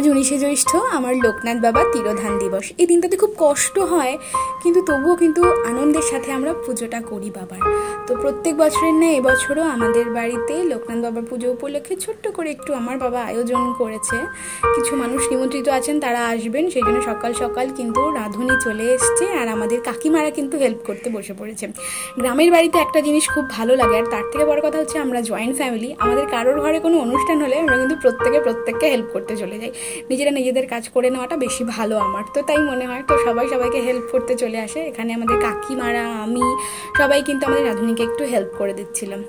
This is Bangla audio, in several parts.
আজ 19শে জ্যৈষ্ঠ আমার লোকনাথ বাবা তিরোধান দিবস। এই দিনটাতে খুব কষ্ট হয়, কিন্তু তবুও কিন্তু আনন্দের সাথে আমরা পুজোটা করি বাবার। তো প্রত্যেক বছরের না এবছরও আমাদের বাড়িতে লোকনাথ বাবার পুজো উপলক্ষে ছোট্ট করে একটু আমার বাবা আয়োজন করেছে। কিছু মানুষ নিমন্ত্রিত আছেন, তারা আসবেন, সেই জন্য সকাল সকাল কিন্তু রাঁধুনি চলে এসছে আর আমাদের কাকিমারা কিন্তু হেল্প করতে বসে পড়েছে। গ্রামের বাড়িতে একটা জিনিস খুব ভালো লাগে, আর তার থেকে বড় কথা হচ্ছে আমরা জয়েন্ট ফ্যামিলি। আমাদের কারোর ঘরে কোনো অনুষ্ঠান হলে আমরা কিন্তু প্রত্যেককে হেল্প করতে চলে যাই। নিজেরা নিজেদের কাজ করে নেওয়াটা বেশি ভালো আমার তো তাই মনে হয়। তো সবাইকে হেল্প করতে চলে আসে। এখানে আমাদের কাকিমারা, আমি সবাই কিন্তু আমাদের রাঁধুনিকে একটু হেল্প করে দিচ্ছিলাম।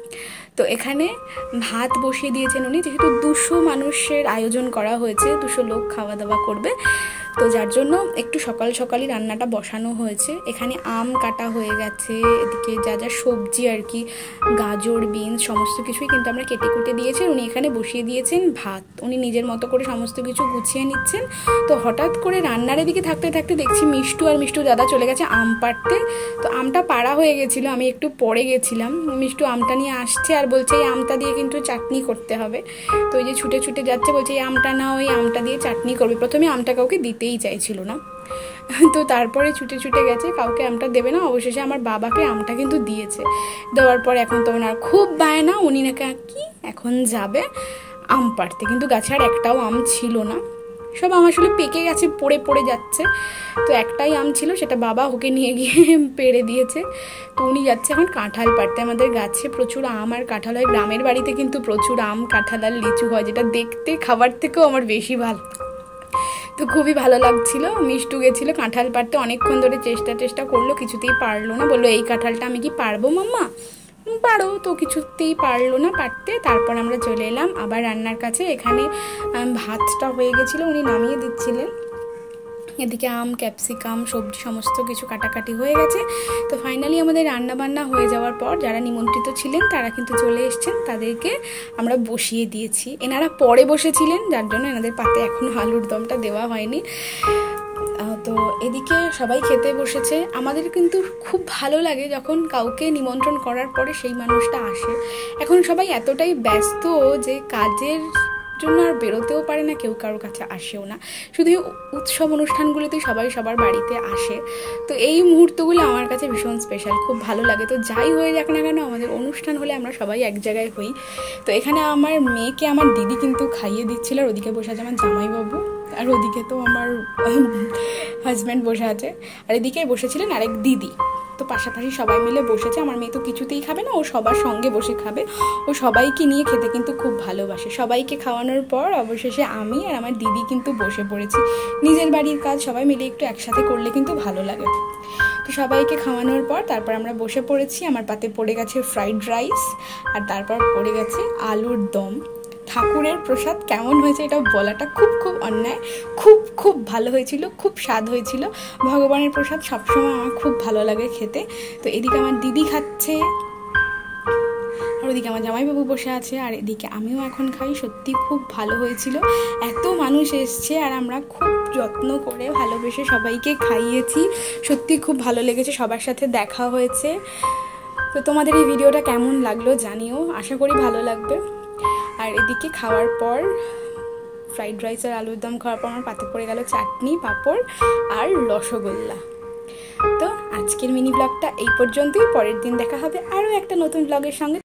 তো এখানে ভাত বসিয়ে দিয়েছেন উনি, যেহেতু 200 মানুষের আয়োজন করা হয়েছে, 200 লোক খাওয়া দাওয়া করবে, তো যার জন্য একটু সকালই রান্নাটা বসানো হয়েছে। এখানে আম কাটা হয়ে গেছে, এদিকে যা যা সবজি আর কি, গাজর, বিনস সমস্ত কিছুই কিন্তু আমরা কেটে কুটে দিয়েছি। উনি এখানে বসিয়ে দিয়েছেন ভাত, উনি নিজের মতো করে সমস্ত কিছু গুছিয়ে নিচ্ছেন। তো হঠাৎ করে রান্নার এদিকে থাকতে দেখছি মিষ্টু দাদা চলে গেছে আম পাড়তে। তো আমটা পাড়া হয়ে গেছিলো, আমি একটু পরে গেছিলাম। মিষ্টু আমটা নিয়ে আসছে আর বলছে এই আমটা দিয়ে কিন্তু চাটনি করতে হবে। তো ওই যে ছুটে যাচ্ছে, বলছে এই আমটা না, ওই আমটা দিয়ে চাটনি করবে। প্রথমে আমটা কাউকে দিতেই চাইছিল না, তো তারপরে ছুটে গেছে, কাউকে আমটা দেবে না, অবশেষে আমার বাবাকে আমটা কিন্তু দিয়েছে। দেওয়ার পর এখন তো ওনার খুব বায়না, উনি নাকি এখন যাবে আম পাড়তে, কিন্তু গাছে আর একটাও আম ছিল না, সব আম আসলে পেকে গেছে, পড়ে যাচ্ছে। তো একটাই আম ছিল, সেটা বাবা ওকে নিয়ে গিয়ে পেড়ে দিয়েছে। তো উনি যাচ্ছে এখন কাঁঠাল পাড়তে। আমাদের গাছে প্রচুর আম আর কাঁঠাল হয়, গ্রামের বাড়িতে কিন্তু প্রচুর আম, কাঁঠাল আর লিচু হয়, যেটা দেখতে খাবার থেকেও আমার বেশি ভালো। তো খুবই ভালো লাগছিল। মিষ্টু গেছিল কাঁঠাল পাড়তে, অনেকক্ষণ ধরে চেষ্টা করলো, কিছুতেই পারলো না। বললো এই কাঁঠালটা আমি কি পারবো মাম্মা? পারো। তো কিছুতেই পারলো না পারতে। তারপর আমরা চলে এলাম আবার রান্নার কাছে। এখানে ভাতটা হয়ে গেছিলো, উনি নামিয়ে দিচ্ছিলেন। এদিকে আম, ক্যাপসিকাম, সবজি সমস্ত কিছু কাটাকাটি হয়ে গেছে। তো ফাইনালি আমাদের রান্নাবান্না হয়ে যাওয়ার পর যারা নিমন্ত্রিত ছিলেন তারা কিন্তু চলে এসছেন, তাদেরকে আমরা বসিয়ে দিয়েছি। এনারা পরে বসেছিলেন, যার জন্য এনাদের পাতে এখনও আলুর দমটা দেওয়া হয়নি। তো এদিকে সবাই খেতে বসেছে। আমাদের কিন্তু খুব ভালো লাগে যখন কাউকে নিমন্ত্রণ করার পরে সেই মানুষটা আসে। এখন সবাই এতটাই ব্যস্ত যে কাজের জন্য আর বেরোতেও পারে না, কেউ কারোর কাছে আসেও না, শুধু উৎসব অনুষ্ঠানগুলোতেই সবাই সবার বাড়িতে আসে। তো এই মুহূর্তগুলো আমার কাছে ভীষণ স্পেশাল, খুব ভালো লাগে। তো যাই হয়ে যাক না কেন, আমাদের অনুষ্ঠান হলে আমরা সবাই এক জায়গায় হই। তো এখানে আমার মেয়েকে আমার দিদি কিন্তু খাইয়ে দিচ্ছিল, আর ওদিকে বসে আছে আমার জামাইবাবু, আর ওদিকে তো আমার হাজব্যান্ড বসে আছে, আর এদিকে বসেছিলেন আরেক দিদি। তো পাশাপাশি সবাই মিলে বসেছে। আমার মেয়ে তো কিছুতেই খাবে না, ও সবার সঙ্গে বসে খাবে, ও সবাইকে নিয়ে খেতে কিন্তু খুব ভালোবাসে। সবাইকে খাওয়ানোর পর অবশেষে আমি আর আমার দিদি কিন্তু বসে পড়েছি। নিজের বাড়ির কাজ সবাই মিলে একটু একসাথে করলে কিন্তু ভালো লাগে। তো সবাইকে খাওয়ানোর পর তারপর আমরা বসে পড়েছি। আমার পাতে পড়ে গেছে ফ্রাইড রাইস, আর তারপর পড়ে গেছে আলুর দম। ঠাকুরের প্রসাদ কেমন হয়েছে এটা বলাটা খুব অন্যায়, খুব ভালো হয়েছিল, খুব স্বাদ হয়েছিল। ভগবানের প্রসাদ সবসময় আমার খুব ভালো লাগে খেতে। তো এদিকে আমার দিদি খাচ্ছে, আর ওদিকে আমার জামাইবাবু বসে আছে, আর এদিকে আমিও এখন খাই। সত্যি খুব ভালো হয়েছিল। এত মানুষ এসছে আর আমরা খুব যত্ন করে ভালোবেসে সবাইকে খাইয়েছি। সত্যি খুব ভালো লেগেছে, সবার সাথে দেখা হয়েছে। তো তোমাদের এই ভিডিওটা কেমন লাগলো জানিও, আশা করি ভালো লাগবে। আর এদিকে খাওয়ার পর ফ্রাইড রাইস আর আলুর দম খাওয়ার পর আমার পাতে পড়ে গেল চাটনি, পাঁপড় আর রসগোল্লা। তো আজকের মিনি ব্লগটা এই পর্যন্তই। পরের দিন দেখা হবে আরও একটা নতুন ব্লগের সঙ্গে।